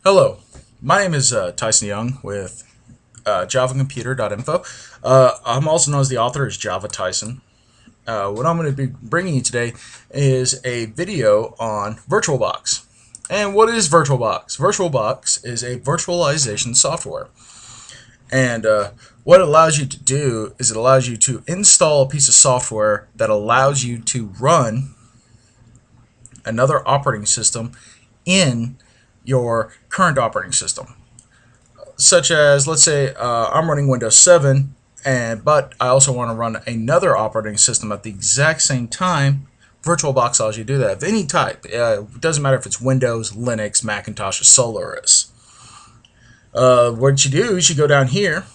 Hello, my name is Tyson Young with JavaComputer.info. I'm also known as the author as Java Tyson. What I'm going to be bringing you today is a video on VirtualBox. And what is VirtualBox? VirtualBox is a virtualization software. And what it allows you to do is it allows you to install a piece of software that allows you to run another operating system in your current operating system. Such as, let's say I'm running Windows 7, but I also want to run another operating system at the exact same time. VirtualBox allows you to do that of any type. It doesn't matter if it's Windows, Linux, Macintosh, or Solaris. What you do is you go down here,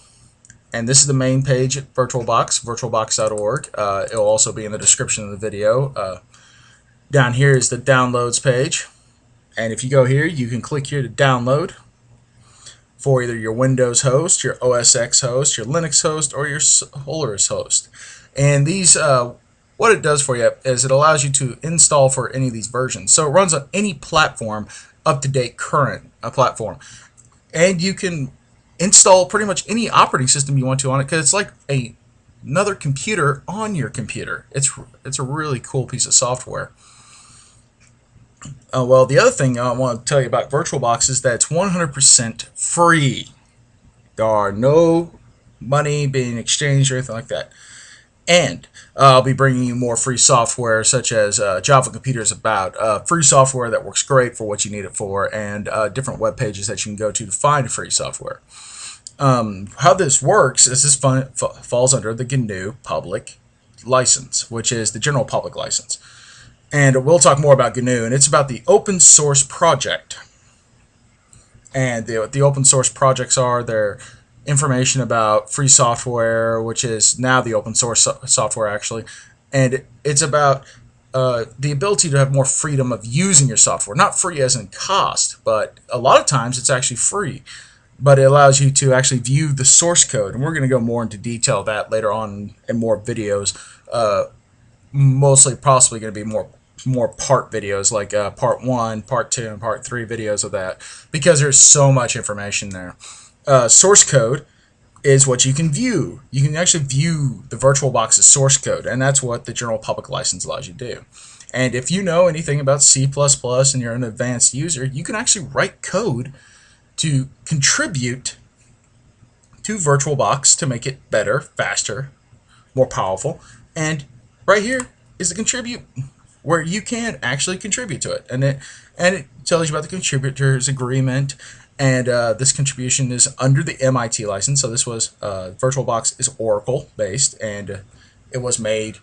and this is the main page at VirtualBox, virtualbox.org. It will also be in the description of the video. Down here is the downloads page, and if you go here, you can click here to download for either your Windows host, your OS X host, your Linux host, or your Solaris host. And these, what it does for you is it allows you to install for any of these versions. So it runs on any platform, up-to-date current platform. And you can install pretty much any operating system you want to on it because it's like another computer on your computer. It's a really cool piece of software. Well, the other thing I want to tell you about VirtualBox is that it's 100% free. There are no money being exchanged or anything like that. And I'll be bringing you more free software, such as Java Computer is about. Free software that works great for what you need it for, and different web pages that you can go to find free software. How this works is this falls under the GNU public license, which is the general public license. And we'll talk more about GNU, and it's about the open source project. And the open source projects are their information about free software, which is now the open source software actually. And it's about the ability to have more freedom of using your software. Not free as in cost, but a lot of times it's actually free. But it allows you to actually view the source code. And we're going to go more into detail of that later on in more videos. Mostly possibly going to be more part videos, like part 1, part 2, and part 3 videos of that, because there's so much information there. Source code is what you can view. You can actually view the VirtualBox's source code, and that's what the general public license allows you to do. And if you know anything about C++ and you're an advanced user, you can actually write code to contribute to VirtualBox to make it better, faster, more powerful. And right here is the contribute, where you can actually contribute to it, and it tells you about the contributors agreement. And this contribution is under the MIT license. So this was VirtualBox is Oracle based, and it was made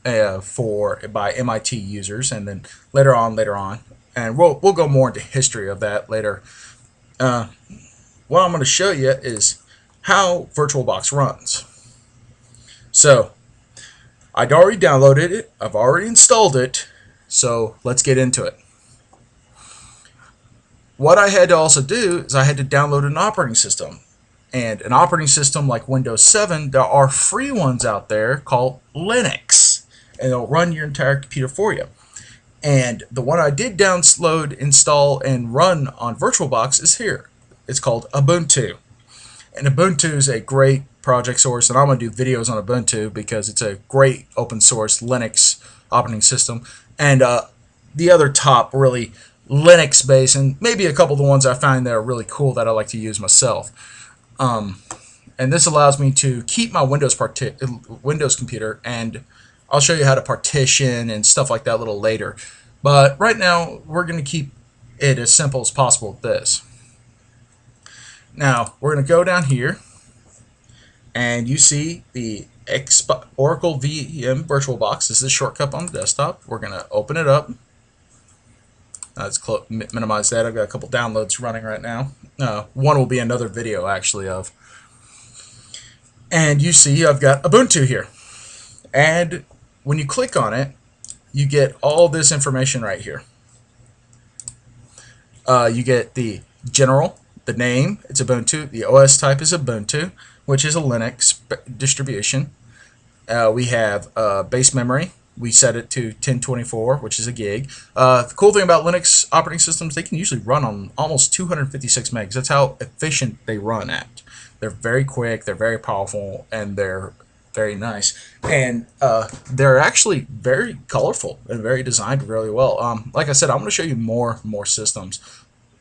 by MIT users. And then later on, and we'll go more into history of that later. What I'm going to show you is how VirtualBox runs. So I'd already downloaded it, I've already installed it, so let's get into it. What I had to also do is I had to download an operating system. And an operating system like Windows 7, there are free ones out there called Linux. And they'll run your entire computer for you. And the one I did download, install, and run on VirtualBox is here. It's called Ubuntu. And Ubuntu is a great project source, and I'm going to do videos on Ubuntu because it's a great open source Linux operating system. And the other top really Linux based, and maybe a couple of the ones I find that are really cool that I like to use myself. And this allows me to keep my Windows computer, and I'll show you how to partition and stuff like that a little later. But right now we're going to keep it as simple as possible with this. Now we're going to go down here, and you see the Oracle VM VirtualBox. This is the shortcut on the desktop. We're going to open it up. Let's minimize that. I've got a couple downloads running right now. One will be another video actually of. And you see I've got Ubuntu here. And when you click on it, you get all this information right here. You get the general, the name, it's Ubuntu. The OS type is Ubuntu, which is a Linux distribution. We have base memory, we set it to 1024, which is a gig. The cool thing about Linux operating systems, they can usually run on almost 256 megs. That's how efficient they run at. They're very quick, they're very powerful, and they're very nice. And they're actually very colorful and very designed really well. Like I said, I'm going to show you more systems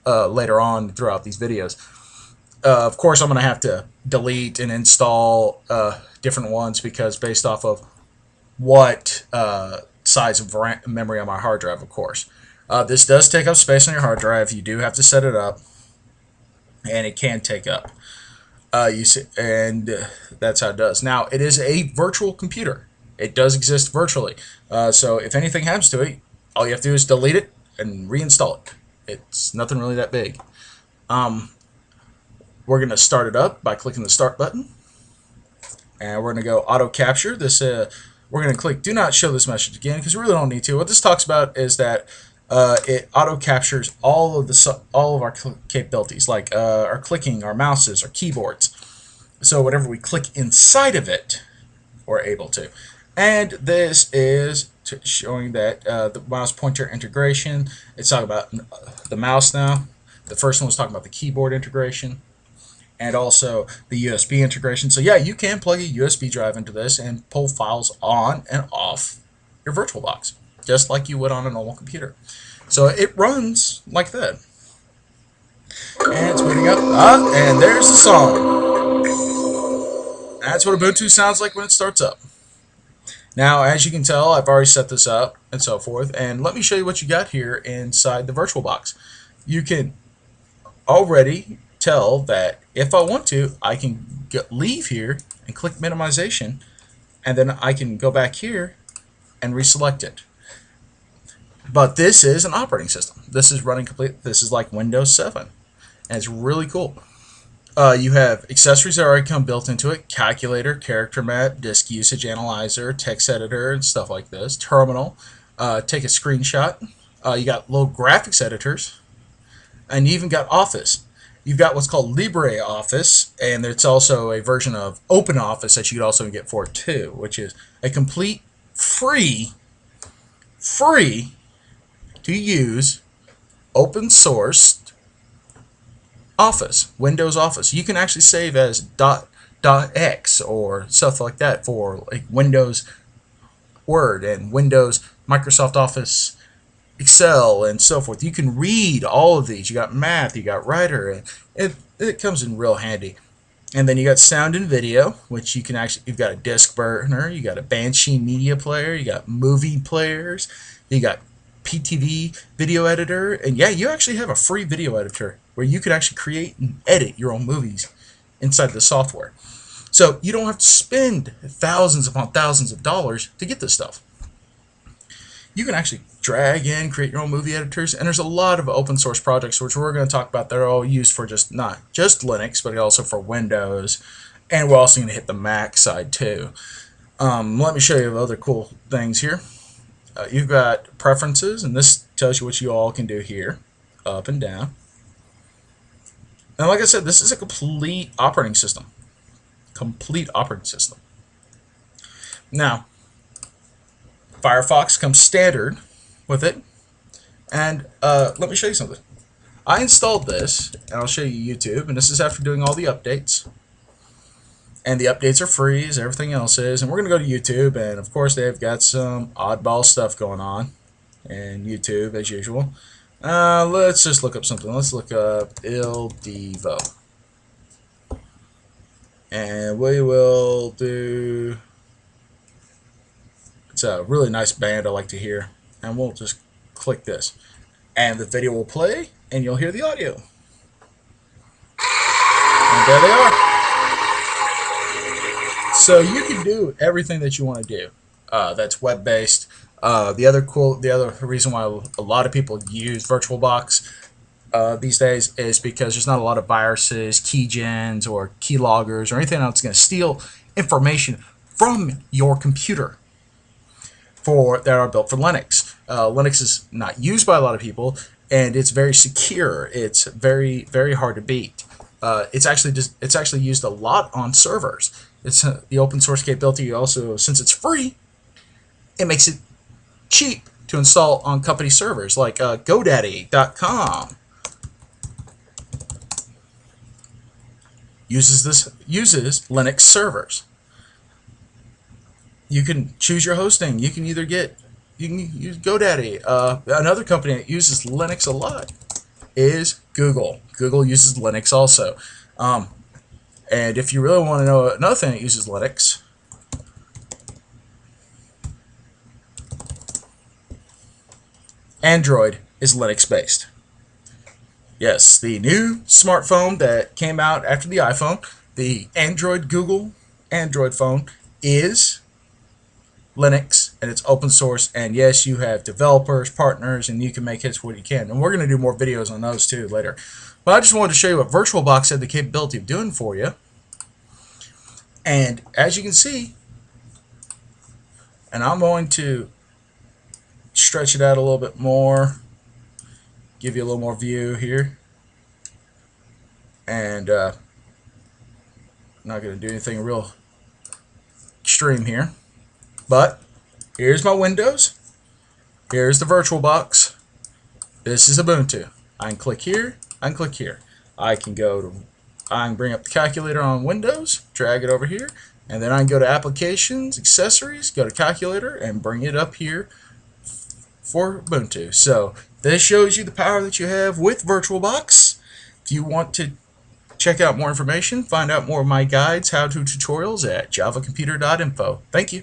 later on throughout these videos. Of course, I'm going to have to delete and install different ones because based off of what size of memory on my hard drive, of course. This does take up space on your hard drive. You do have to set it up, and it can take up. That's how it does. Now, it is a virtual computer. It does exist virtually. So if anything happens to it, all you have to do is delete it and reinstall it. It's nothing really that big. We're going to start it up by clicking the Start button. And we're going to go Auto Capture. We're going to click Do Not Show This Message Again because we really don't need to. What this talks about is that it auto captures all of our capabilities, like our clicking, our mouses, our keyboards. So whatever we click inside of it, we're able to. And this is showing that the mouse pointer integration. It's talking about the mouse now. The first one was talking about the keyboard integration and also the USB integration. So yeah, you can plug a USB drive into this and pull files on and off your VirtualBox, just like you would on a normal computer. So it runs like that. And it's booting up. And there's the song. That's what Ubuntu sounds like when it starts up. Now, as you can tell, I've already set this up and so forth. And let me show you what you got here inside the VirtualBox. You can already tell that if I want to, I can leave here and click minimization, and then I can go back here and reselect it. But this is an operating system. This is running complete. This is like Windows 7, and it's really cool. You have accessories that already come built into it: calculator, character map, disk usage analyzer, text editor, and stuff like this. Terminal, take a screenshot. You got little graphics editors, and you even got Office. You've got what's called LibreOffice, and it's also a version of OpenOffice that you could also get for it too, which is a complete free to use open source Office, Windows Office. You can actually save as .x or stuff like that for like Windows Word and Windows Microsoft Office Excel and so forth. You can read all of these. You got math, you got writer, and it comes in real handy. And then you got sound and video, which you can actually, you've got a disc burner, you got a Banshee media player, you got movie players, you got PTV video editor, and yeah, you actually have a free video editor where you can actually create and edit your own movies inside the software. So you don't have to spend thousands upon thousands of dollars to get this stuff. You can actually drag in, create your own movie editors, and there's a lot of open source projects which we're going to talk about that are all used for not just Linux, but also for Windows, and we're also going to hit the Mac side too. Let me show you other cool things here. You've got preferences, and this tells you what you all can do here, up and down. And like I said, this is a complete operating system. Complete operating system. Now, Firefox comes standard with it, and let me show you something. I installed this, and I'll show you YouTube, and this is after doing all the updates. And the updates are free, as everything else is, and we're going to go to YouTube, and of course they've got some oddball stuff going on in YouTube, as usual. Let's just look up something. Let's look up Il Divo. And we will do... It's a really nice band I like to hear. And we'll just click this. And the video will play, and you'll hear the audio. And there they are. So you can do everything that you want to do. That's web-based. The other reason why a lot of people use VirtualBox these days is because there's not a lot of viruses, keygens, or keyloggers, or anything else that's going to steal information from your computer that are built for Linux. Linux is not used by a lot of people, and it's very secure. It's very, very hard to beat. It's actually used a lot on servers. It's the open source capability. Also, since it's free, it makes it cheap to install on company servers like GoDaddy.com. uses Linux servers. You can choose your hosting. You can use GoDaddy. Another company that uses Linux a lot is Google. Google uses Linux also. And if you really want to know another thing that uses Linux, Android is Linux based. Yes, the new smartphone that came out after the iPhone, the Google Android phone, is Linux, and it's open source. And yes, you have developers, partners, and you can make hits what you can. And we're going to do more videos on those too later. But I just wanted to show you what VirtualBox had the capability of doing for you. And as you can see, and I'm going to stretch it out a little bit more, give you a little more view here, and I'm not going to do anything real extreme here, but here's my Windows, here's the VirtualBox, this is Ubuntu. I can click here, I can click here, I can bring up the calculator on Windows, drag it over here, and then I can go to Applications, Accessories, go to Calculator, and bring it up here for Ubuntu. So this shows you the power that you have with VirtualBox. If you want to check out more information, find out more of my guides, how-to tutorials at javacomputer.info. Thank you.